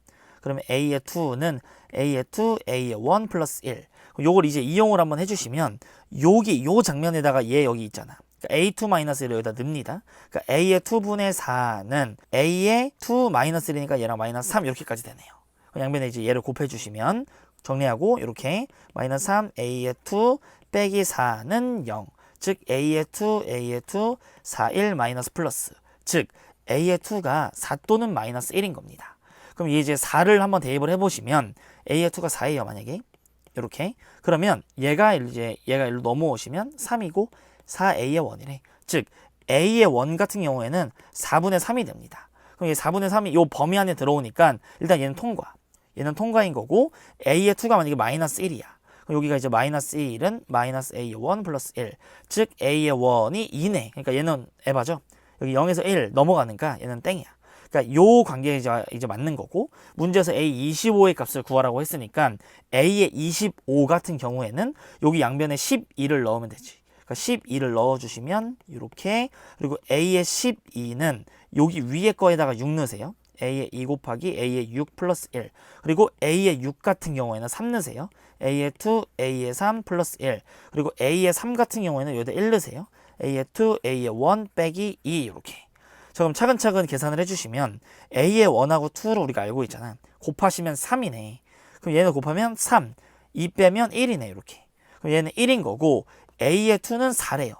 그러면 A의 2는 A의 2, A의 1 플러스 1. 요걸 이제 이용을 한번 해주시면 여기 요 장면에다가 얘 여기 있잖아. 그러니까 A2-1을 여기다 넣습니다. 그러니까 A의 2분의 4는 A의 2 마이너스 1이니까 얘랑 마이너스 3 이렇게까지 되네요. 양변에 이제 얘를 곱해주시면 정리하고 이렇게 마이너스 3 A의 2 빼기 4는 0. 즉 A의 2, A의 2, 4, 1 마이너스 플러스. 즉 A의 2가 4 또는 마이너스 1인 겁니다. 그럼 이제 4를 한번 대입을 해보시면 A의 2가 4예요. 만약에 이렇게 그러면 얘가 일로 넘어오시면 3이고 4A의 1이래. 즉 A의 1 같은 경우에는 4분의 3이 됩니다. 그럼 얘 4분의 3이 이 범위 안에 들어오니까 일단 얘는 통과. 얘는 통과인 거고 A의 2가 만약에 마이너스 1이야. 그럼 여기가 이제 마이너스 1은 마이너스 A의 1 플러스 1. 즉 A의 1이 2네. 그러니까 얘는 에바죠. 여기 0에서 1 넘어가니까 얘는 땡이야. 그러니까 요 관계에 이제 맞는 거고 문제에서 A25의 값을 구하라고 했으니까 A의 25 같은 경우에는 여기 양변에 12를 넣으면 되지. 그러니까 12를 넣어주시면 이렇게 그리고 A의 12는 여기 위에 거에다가 6 넣으세요. a의 2 곱하기 a의 6 플러스 1. 그리고 a의 6 같은 경우에는 3 넣으세요. a의 2, a의 3 플러스 1. 그리고 a의 3 같은 경우에는 여기다 1 넣으세요. a의 2, a의 1 빼기 2 이렇게. 자, 그럼 차근차근 계산을 해주시면 a의 1하고 2를 우리가 알고 있잖아. 곱하시면 3이네. 그럼 얘는 곱하면 3, 2 빼면 1이네 이렇게. 그럼 얘는 1인 거고 a의 2는 4래요.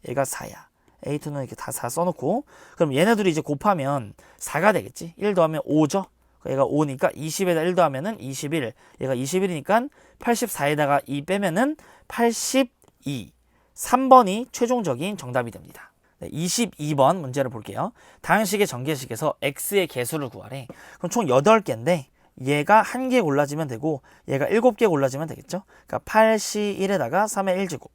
얘가 4야. A2는 이렇게 다 4 써놓고 그럼 얘네들이 이제 곱하면 4가 되겠지. 1 더하면 5죠. 얘가 5니까 20에다 1 더하면은 21. 얘가 21이니까 84에다가 2 빼면은 82. 3번이 최종적인 정답이 됩니다. 네, 22번 문제를 볼게요. 다항식의 전개식에서 x의 개수를 구하래. 그럼 총 8개인데 얘가 1개 골라지면 되고 얘가 7개 골라지면 되겠죠. 그러니까 81에다가 3의 1제곱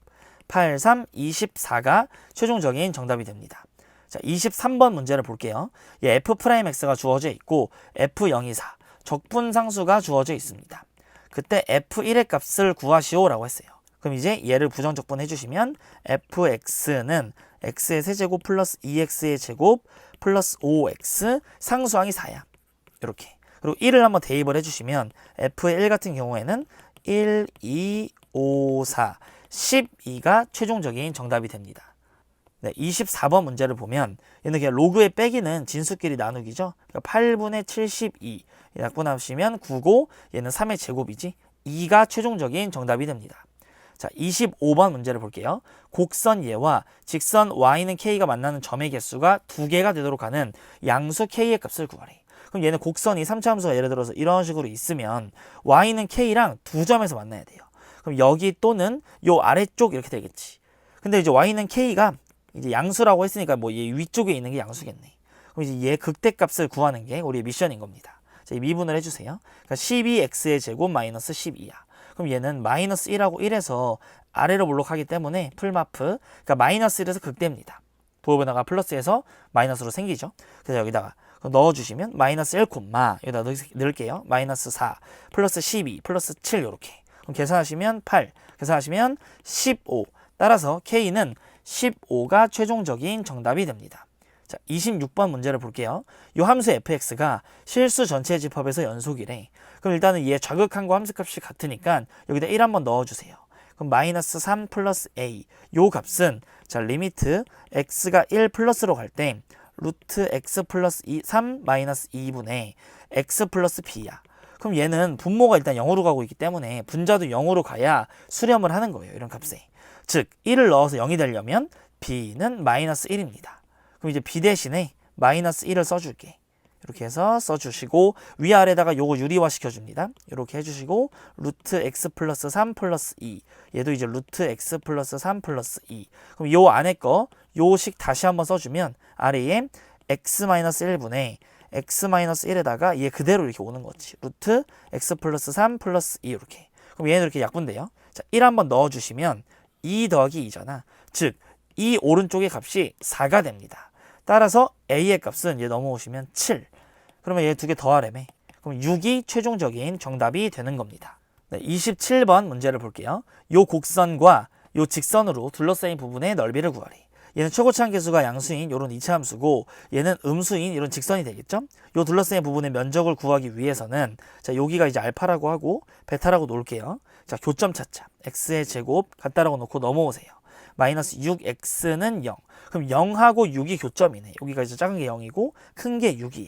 8, 3, 24가 최종적인 정답이 됩니다. 자, 23번 문제를 볼게요. 얘 f'x가 주어져 있고 f0, 2, 4 적분상수가 주어져 있습니다. 그때 f1의 값을 구하시오라고 했어요. 그럼 이제 얘를 부정적분 해주시면 fx는 x의 세제곱 플러스 2x의 제곱 플러스 5x 상수항이 4야. 이렇게. 그리고 1을 한번 대입을 해주시면 f의 1 같은 경우에는 1, 2, 5, 4 12가 최종적인 정답이 됩니다. 네, 24번 문제를 보면 얘는 그냥 로그의 빼기는 진수끼리 나누기죠. 그러니까 8분의 72 약분하시면 9고 얘는 3의 제곱이지 2가 최종적인 정답이 됩니다. 자, 25번 문제를 볼게요. 곡선 얘와 직선 y는 k가 만나는 점의 개수가 2개가 되도록 하는 양수 k의 값을 구하래. 그럼 얘는 곡선이 3차 함수가 예를 들어서 이런 식으로 있으면 y는 k랑 2점에서 만나야 돼요. 그럼 여기 또는 요 아래쪽 이렇게 되겠지. 근데 이제 y는 k가 이제 양수라고 했으니까 뭐 얘 위쪽에 있는 게 양수겠네. 그럼 이제 얘 극대값을 구하는 게 우리의 미션인 겁니다. 자, 미분을 해주세요. 그러니까 12x의 제곱 마이너스 12야. 그럼 얘는 마이너스 1하고 1에서 아래로 몰록하기 때문에 풀마프. 그러니까 마이너스 1에서 극대입니다. 부호변화가 플러스에서 마이너스로 생기죠. 그래서 여기다가 넣어주시면 마이너스 1, 여기다 넣을게요. 마이너스 4 플러스 12 플러스 7 이렇게. 그럼 계산하시면 8, 계산하시면 15. 따라서 K는 15가 최종적인 정답이 됩니다. 자, 26번 문제를 볼게요. 이 함수 fx가 실수 전체 집합에서 연속이래. 그럼 일단은 얘 좌극한과 함수값이 같으니까 여기다 1 한번 넣어주세요. 그럼 마이너스 3 플러스 a. 요 값은 자 리미트 x가 1 플러스로 갈 때 루트 x 플러스 3 마이너스 2분의 x 플러스 b야. 그럼 얘는 분모가 일단 0으로 가고 있기 때문에 분자도 0으로 가야 수렴을 하는 거예요. 이런 값에. 즉 1을 넣어서 0이 되려면 b는 마이너스 1입니다. 그럼 이제 b 대신에 마이너스 1을 써줄게. 이렇게 해서 써주시고 위아래다가 요거 유리화 시켜줍니다. 이렇게 해주시고 루트 x 플러스 3 플러스 2 얘도 이제 루트 x 플러스 3 플러스 2 그럼 요 안에 거 요식 다시 한번 써주면 아래에 x 마이너스 1분의 x-1에다가 얘 그대로 이렇게 오는 거지. 루트 x 플러스 3 플러스 2 이렇게. 그럼 얘는 이렇게 약분돼요. 자, 1 한번 넣어주시면 2 더하기 2잖아. 즉, 이 오른쪽의 값이 4가 됩니다. 따라서 a의 값은 얘 넘어오시면 7. 그러면 얘 두 개 더하래매. 그럼 6이 최종적인 정답이 되는 겁니다. 네, 27번 문제를 볼게요. 요 곡선과 요 직선으로 둘러싸인 부분의 넓이를 구하래. 얘는 최고차항 계수가 양수인 이런 2차 함수고 얘는 음수인 이런 직선이 되겠죠? 요 둘러싸인 부분의 면적을 구하기 위해서는 자 여기가 이제 알파라고 하고 베타라고 놓을게요. 자 교점 찾자. x의 제곱 같다라고 놓고 넘어오세요. 마이너스 6x는 0. 그럼 0하고 6이 교점이네. 여기가 이제 작은 게 0이고 큰 게 6이야.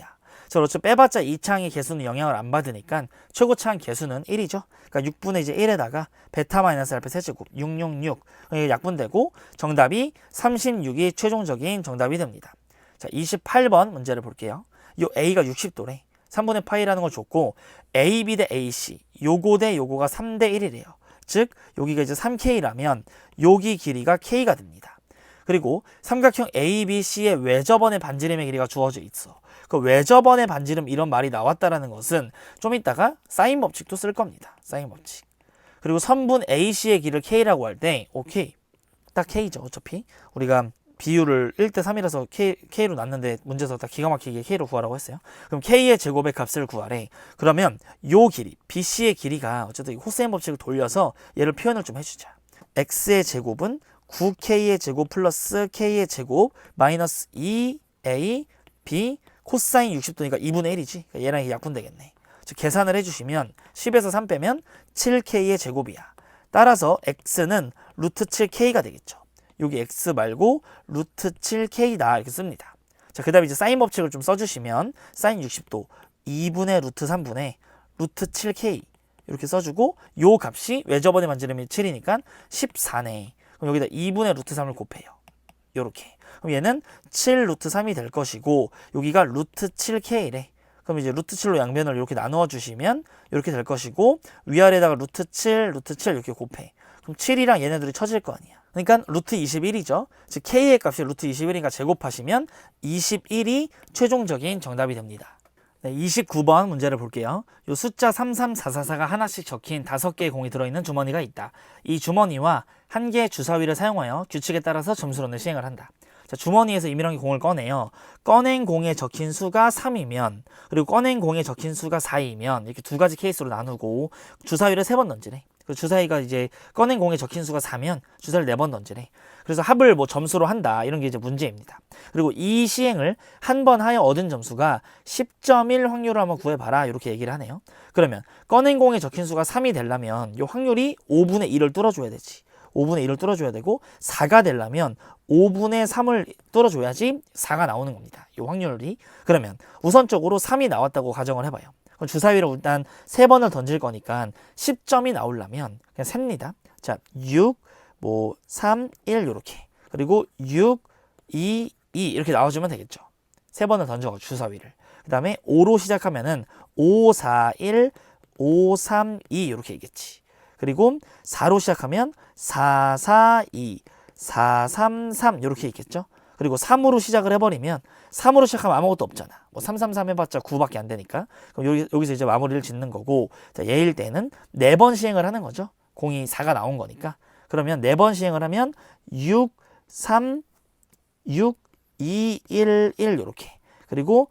자, 그렇죠. 빼봤자 2차항의 개수는 영향을 안 받으니까 최고차항 개수는 1이죠. 그러니까 6분의 이제 1에다가 베타 마이너스 알파 세제곱 666 이게 약분되고 정답이 36이 최종적인 정답이 됩니다. 자, 28번 문제를 볼게요. 이 a가 60도래. 3분의 파이라는 걸 줬고 ab 대 ac 요거 대 요거가 3대 1이래요. 즉 여기가 이제 3k라면 여기 길이가 k가 됩니다. 그리고 삼각형 ABC의 외접원의 반지름의 길이가 주어져 있어. 그 외접원의 반지름 이런 말이 나왔다라는 것은 좀 이따가 사인 법칙도 쓸 겁니다. 사인 법칙. 그리고 선분 AC의 길을 K라고 할 때 오케이. 딱 K죠. 어차피 우리가 비율을 1대3이라서 K로 놨는데 문제에서 딱 기가 막히게 K로 구하라고 했어요. 그럼 K의 제곱의 값을 구하래. 그러면 요 길이 BC의 길이가 어쨌든 호세인 법칙을 돌려서 얘를 표현을 좀 해주자. X의 제곱은 9K의 제곱 플러스 K의 제곱 마이너스 2A B 코사인 60도니까 2분의 1이지. 그러니까 얘랑 약분되겠네. 즉 계산을 해주시면 10에서 3 빼면 7k의 제곱이야. 따라서 x는 루트 7k가 되겠죠. 여기 x 말고 루트 7k다 이렇게 씁니다. 자, 그 다음에 이제 사인 법칙을 좀 써주시면 사인 60도 2분의 루트 3분의 루트 7k 이렇게 써주고 요 값이 왜 저번에 만지름이 7이니까 14네. 그럼 여기다 2분의 루트 3을 곱해요. 요렇게. 그럼 얘는 7 루트 3이 될 것이고 여기가 루트 7k래. 그럼 이제 루트 7로 양변을 이렇게 나누어 주시면 이렇게 될 것이고 위아래다가 루트 7, 루트 7 이렇게 곱해. 그럼 7이랑 얘네들이 쳐질 거 아니야. 그러니까 루트 21이죠. 즉 k의 값이 루트 21이니까 제곱하시면 21이 최종적인 정답이 됩니다. 네, 29번 문제를 볼게요. 요 숫자 33444가 하나씩 적힌 5개의 공이 들어있는 주머니가 있다. 이 주머니와 한 개의 주사위를 사용하여 규칙에 따라서 점수론을 시행을 한다. 자, 주머니에서 임의랑이 공을 꺼내요. 꺼낸 공에 적힌 수가 3이면 그리고 꺼낸 공에 적힌 수가 4이면 이렇게 두 가지 케이스로 나누고 주사위를 3번 던지래. 그 주사위가 이제 꺼낸 공에 적힌 수가 4면 주사위를 4번 던지래. 그래서 합을 뭐 점수로 한다 이런 게 이제 문제입니다. 그리고 이 시행을 한 번 하여 얻은 점수가 10.1 확률을 한번 구해봐라 이렇게 얘기를 하네요. 그러면 꺼낸 공에 적힌 수가 3이 되려면 이 확률이 5분의 1을 뚫어줘야 되지. 5분의 1을 뚫어줘야 되고 4가 되려면 5분의 3을 뚫어줘야지 4가 나오는 겁니다. 이 확률이. 그러면 우선적으로 3이 나왔다고 가정을 해봐요. 그럼 주사위를 일단 3번을 던질 거니까 10점이 나오려면 그냥 셉니다. 자, 6, 3, 1 이렇게. 그리고 6, 2, 2 이렇게 나와주면 되겠죠. 3번을 던져가지고 주사위를. 그 다음에 5로 시작하면은 5, 4, 1, 5, 3, 2 이렇게 있겠지. 그리고 4로 시작하면 4, 4, 2, 4, 3, 3 이렇게 있겠죠. 그리고 3으로 시작을 해버리면 3으로 시작하면 아무것도 없잖아. 3, 3, 3 해봤자 9밖에 안 되니까. 그럼 여기서 이제 마무리를 짓는 거고, 자, 얘일 때는 4번 시행을 하는 거죠. 공이 4가 나온 거니까. 그러면 4번 시행을 하면 6, 3, 6, 2, 1, 1 이렇게. 그리고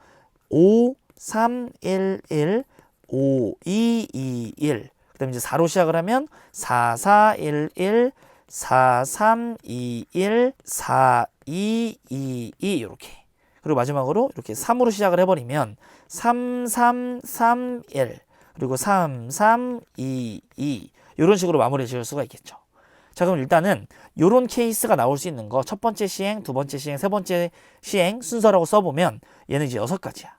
5, 3, 1, 1, 5, 2, 2, 1. 그 다음에 이제 4로 시작을 하면 4, 4, 1, 1, 4, 3, 2, 1, 4, 2, 2, 2 이렇게. 그리고 마지막으로 이렇게 3으로 시작을 해버리면 3, 3, 3, 1 그리고 3, 3, 2, 2 이런 식으로 마무리 지을 수가 있겠죠. 자, 그럼 일단은 이런 케이스가 나올 수 있는 거 첫 번째 시행, 두 번째 시행, 세 번째 시행 순서라고 써보면 얘는 이제 6가지야.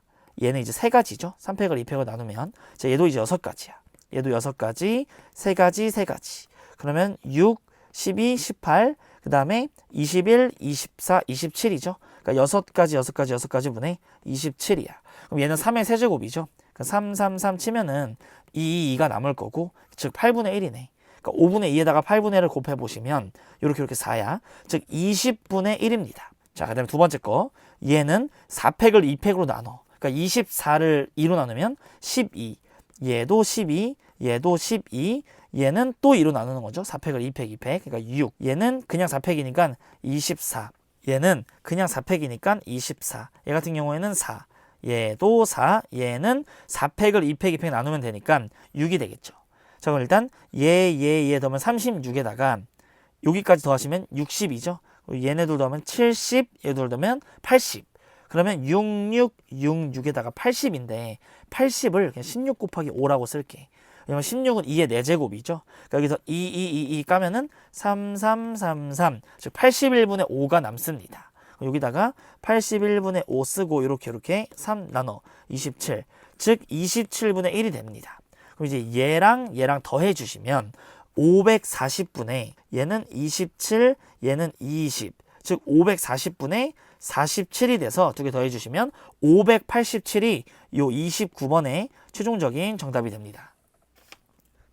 얘는 이제 3가지죠. 3팩을 2팩을 나누면 자, 얘도 이제 6가지야. 얘도 6가지, 3가지, 3가지. 그러면 6, 12, 18, 그 다음에 21, 24, 27이죠. 그러니까 6가지 분의 27이야. 그럼 얘는 3의 세제곱이죠. 그러니까 3, 3, 3 치면은 2, 2가 남을 거고, 즉 8분의 1이네. 그러니까 5분의 2에다가 8분의 1을 곱해보시면 이렇게 4야. 즉 20분의 1입니다. 자, 그 다음에 두 번째 거. 얘는 4팩을 2팩으로 나눠. 그러니까 24를 2로 나누면 12. 얘도 12, 얘도 12, 얘는 또 2로 나누는 거죠. 4팩을 2팩, 2팩. 그러니까 6. 얘는 그냥 4팩이니까 24. 얘는 그냥 4팩이니까 24. 얘 같은 경우에는 4. 얘도 4. 얘는 4팩을 2팩, 2팩 나누면 되니까 6이 되겠죠. 자, 그럼 일단 얘 더하면 36에다가 여기까지 더하시면 60이죠. 얘네들 더하면 70, 얘들 더하면 80. 그러면 66, 66에다가 80인데 80을 그냥 16 곱하기 5라고 쓸게. 왜냐면 16은 2의 4제곱이죠. 그러니까 여기서 2 까면은 3, 3, 3, 3. 즉 81분의 5가 남습니다. 여기다가 81분의 5 쓰고 이렇게 3 나눠 27. 즉 27분의 1이 됩니다. 그럼 이제 얘랑 더해 주시면 540분의 얘는 27, 얘는 20. 즉 540분의 47이 돼서 두 개 더해 주시면 587이 요 29번의 최종적인 정답이 됩니다.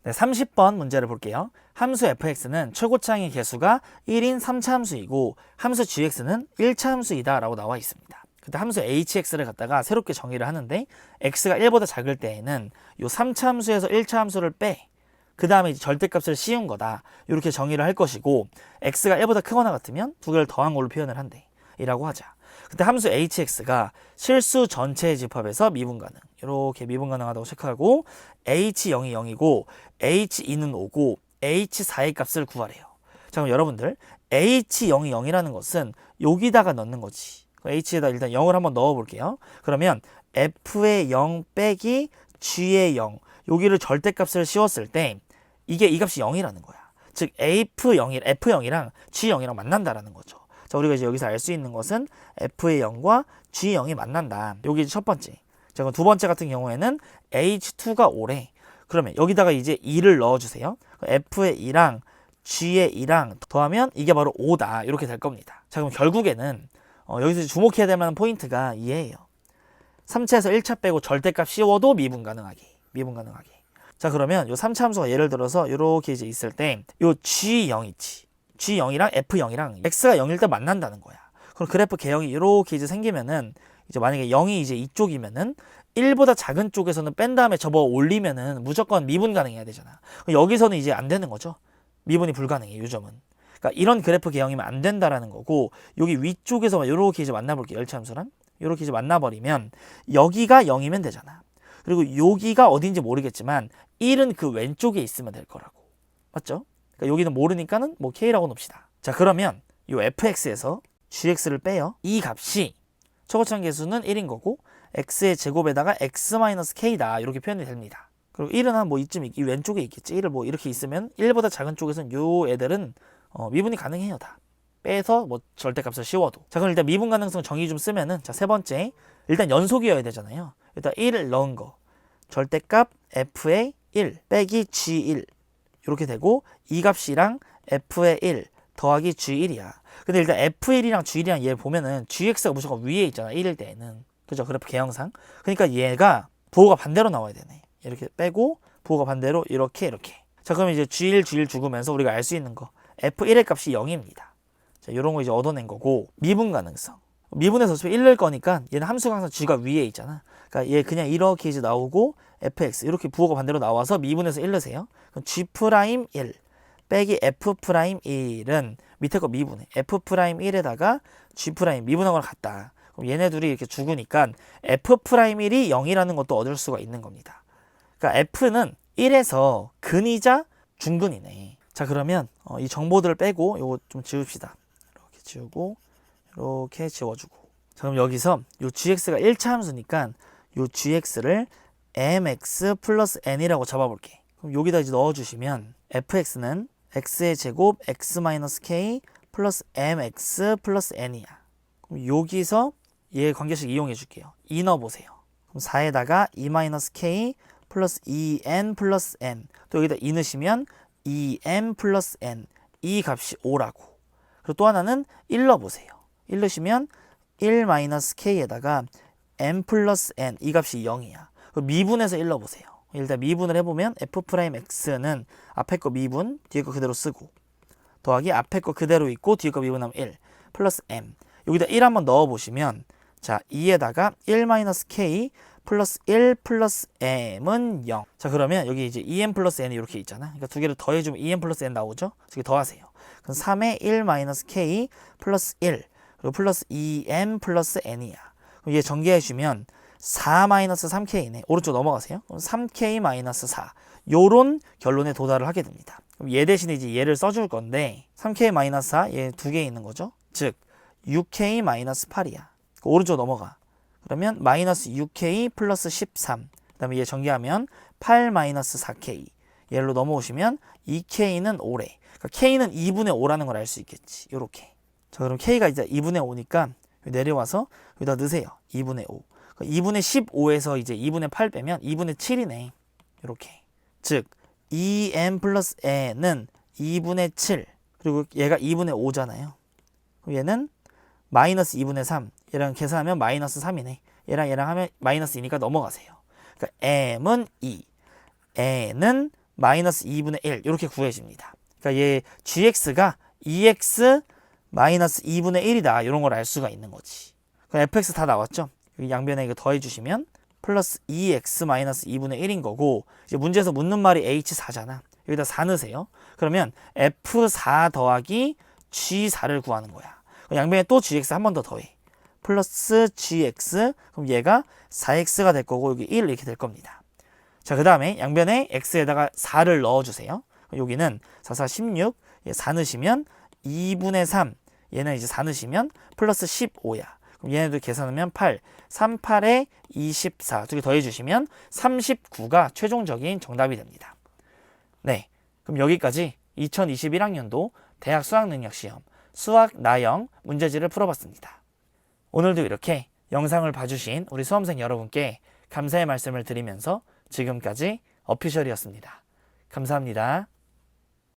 네, 30번 문제를 볼게요. 함수 fx는 최고차항의 개수가 1인 3차 함수이고 함수 gx는 1차 함수이다 라고 나와 있습니다. 그때 함수 hx를 갖다가 새롭게 정의를 하는데 x가 1보다 작을 때에는 요 3차 함수에서 1차 함수를 빼. 그 다음에 절대값을 씌운 거다. 이렇게 정의를 할 것이고 x가 1보다 크거나 같으면 두 개를 더한 걸로 표현을 한대. 이라고 하자. 그때 함수 hx가 실수 전체의 집합에서 미분 가능. 이렇게 미분 가능하다고 체크하고 h0이 0이고 h2는 5고 h4의 값을 구하래요. 자, 그럼 여러분들 h0이 0이라는 것은 여기다가 넣는 거지. h에다 일단 0을 한번 넣어 볼게요. 그러면 f의 0 빼기 g의 0, 여기를 절대값을 씌웠을 때 이게 이 값이 0이라는 거야. 즉 f0이랑 g0이랑 만난다라는 거죠. 자, 우리가 이제 여기서 알 수 있는 것은 f의 0과 g0이 만난다. 여기 첫 번째. 자, 그럼 두 번째 같은 경우에는 h2가 5래. 그러면 여기다가 이제 2를 넣어주세요. f의 2랑 g의 2랑 더하면 이게 바로 5다. 이렇게 될 겁니다. 자, 그럼 결국에는 여기서 주목해야 될 만한 포인트가 이해예요. 3차에서 1차 빼고 절대값 씌워도 미분 가능하게. 자, 그러면 요 3차 함수가 예를 들어서 이렇게 이제 있을 때 요 G0 있지. G0이랑 F0이랑 X가 0일 때 만난다는 거야. 그럼 그래프 개형이 이렇게 이제 생기면은 이제 만약에 0이 이제 이쪽이면은 1보다 작은 쪽에서는 뺀 다음에 접어 올리면은 무조건 미분 가능해야 되잖아. 여기서는 이제 안 되는 거죠. 미분이 불가능해, 요 점은. 그러니까 이런 그래프 개형이면 안 된다라는 거고, 여기 위쪽에서 이렇게 이제 만나볼게요. 열차함수랑. 이렇게 이제 만나버리면 여기가 0이면 되잖아. 그리고 여기가 어딘지 모르겠지만 1은 그 왼쪽에 있으면 될 거라고. 맞죠? 그러니까 여기는 모르니까는 뭐 K라고 놉시다. 자, 그러면 이 fx에서 gx를 빼요. 이 값이 초고차원 계수는 1인 거고 x의 제곱에다가 x-k다. 이렇게 표현이 됩니다. 그리고 1은 한 뭐 이쯤 이 왼쪽에 있겠지. 1을 뭐 이렇게 있으면 1보다 작은 쪽에서는 요 애들은 미분이 가능해요. 다. 빼서 뭐 절대값을 씌워도. 자, 그럼 일단 미분 가능성 정의 좀 쓰면은, 자, 세 번째. 일단 연속이어야 되잖아요. 일단 1을 넣은 거. 절대값 f의 1 빼기 g1 이렇게 되고, 이 값이랑 f의 1 더하기 g1이야. 근데 일단 f1이랑 g1이랑 얘 보면은 gx가 무조건 위에 있잖아. 1일 때에는. 그죠? 그래프 개형상. 그러니까 얘가 부호가 반대로 나와야 되네. 이렇게 빼고 부호가 반대로 이렇게. 자, 그럼 이제 g1 죽으면서 우리가 알 수 있는 거. f1의 값이 0입니다. 자, 요런 거 이제 얻어낸 거고, 미분 가능성. 미분에서 어차피 1 넣을 거니까 얘는 함수가 항상 g가 위에 있잖아. 그러니까 얘 그냥 이렇게 이제 나오고 fx 이렇게 부호가 반대로 나와서 미분에서 1 넣으세요. 그럼 g'1 빼기 f'1은 밑에 거 미분해. f'1에다가 g' 미분한 거랑 같다. 그럼 얘네 둘이 이렇게 죽으니까 f'1이 0이라는 것도 얻을 수가 있는 겁니다. 그러니까 f는 1에서 근이자 중근이네. 자, 그러면 이 정보들을 빼고 요거 좀 지웁시다. 이렇게 지우고 이렇게 지워주고. 자, 그럼 여기서 요 gx가 1차 함수니까 요 gx를 mx 플러스 n이라고 잡아볼게. 그럼 여기다 이제 넣어주시면 fx는 x의 제곱 x-k 플러스 mx 플러스 n이야. 그럼 여기서 얘 관계식 이용해 줄게요. 2 넣어보세요. 그럼 4에다가 2-k 플러스 2n 플러스 n. 또 여기다 2 넣으시면 2m 플러스 n. 이 값이 5라고. 그리고 또 하나는 1 넣어보세요. 1 넣으시면 1-k에다가 m 플러스 n. 이 값이 0이야. 미분해서 1 넣어보세요. 일단 미분을 해보면 f'x는 앞에 거 미분, 뒤에 거 그대로 쓰고, 더하기 앞에 거 그대로 있고 뒤에 거 미분하면 1 플러스 m. 여기다 1 한번 넣어보시면, 자, 2에다가 1-k 플러스 1 플러스 m은 0. 자, 그러면 여기 이제 2m 플러스 n이 이렇게 있잖아. 그러니까 두 개를 더해주면 2m 플러스 n 나오죠? 저기 더하세요. 그럼 3에 1-k 플러스 1 그리고 플러스 2m 플러스 n이야. 그럼 얘 전개해주면 4-3k네. 오른쪽 넘어가세요. 그럼 3k-4. 요런 결론에 도달을 하게 됩니다. 그럼 얘 대신에 이제 얘를 써줄 건데 3k-4 얘 두 개 있는 거죠. 즉 6k-8이야. 오른쪽 넘어가. 그러면 마이너스 6k 플러스 13. 그 다음에 얘 전개하면 8-4k. 얘로 넘어오시면 2k는 5래. 그러니까 k는 2분의 5라는 걸 알 수 있겠지. 요렇게. 자, 그럼 k가 이제 2분의 5니까 내려와서 여기다 넣으세요. 2분의 5. 2분의 15에서 이제 2분의 8 빼면 2분의 7이네. 이렇게. 즉 2m 플러스 n은 2분의 7. 그리고 얘가 2분의 5잖아요. 그럼 얘는 마이너스 2분의 3. 얘랑 계산하면 마이너스 3이네. 얘랑 하면 마이너스 2니까 넘어가세요. 그러니까 m은 2. n은 마이너스 2분의 1. 이렇게 구해집니다. 그러니까 얘 gx가 2x 마이너스 2분의 1이다. 이런 걸 알 수가 있는 거지. 그럼 fx 다 나왔죠? 양변에 이거 더해주시면 플러스 2x 마이너스 2분의 1인 거고, 이제 문제에서 묻는 말이 h4잖아. 여기다 4 넣으세요. 그러면 f4 더하기 g4를 구하는 거야. 양변에 또 gx 한 번 더 더해. 플러스 gx, 그럼 얘가 4x가 될 거고 여기 1 이렇게 될 겁니다. 자, 그 다음에 양변에 x에다가 4를 넣어주세요. 여기는 4, 4, 16, 4 넣으시면 2분의 3, 얘는 이제 4 넣으시면 플러스 15야. 그럼 얘네들 계산하면 8, 38에 24 두 개 더해주시면 39가 최종적인 정답이 됩니다. 네, 그럼 여기까지 2021학년도 대학 수학능력시험 수학 나형 문제지를 풀어봤습니다. 오늘도 이렇게 영상을 봐주신 우리 수험생 여러분께 감사의 말씀을 드리면서 지금까지 어피셜이었습니다. 감사합니다.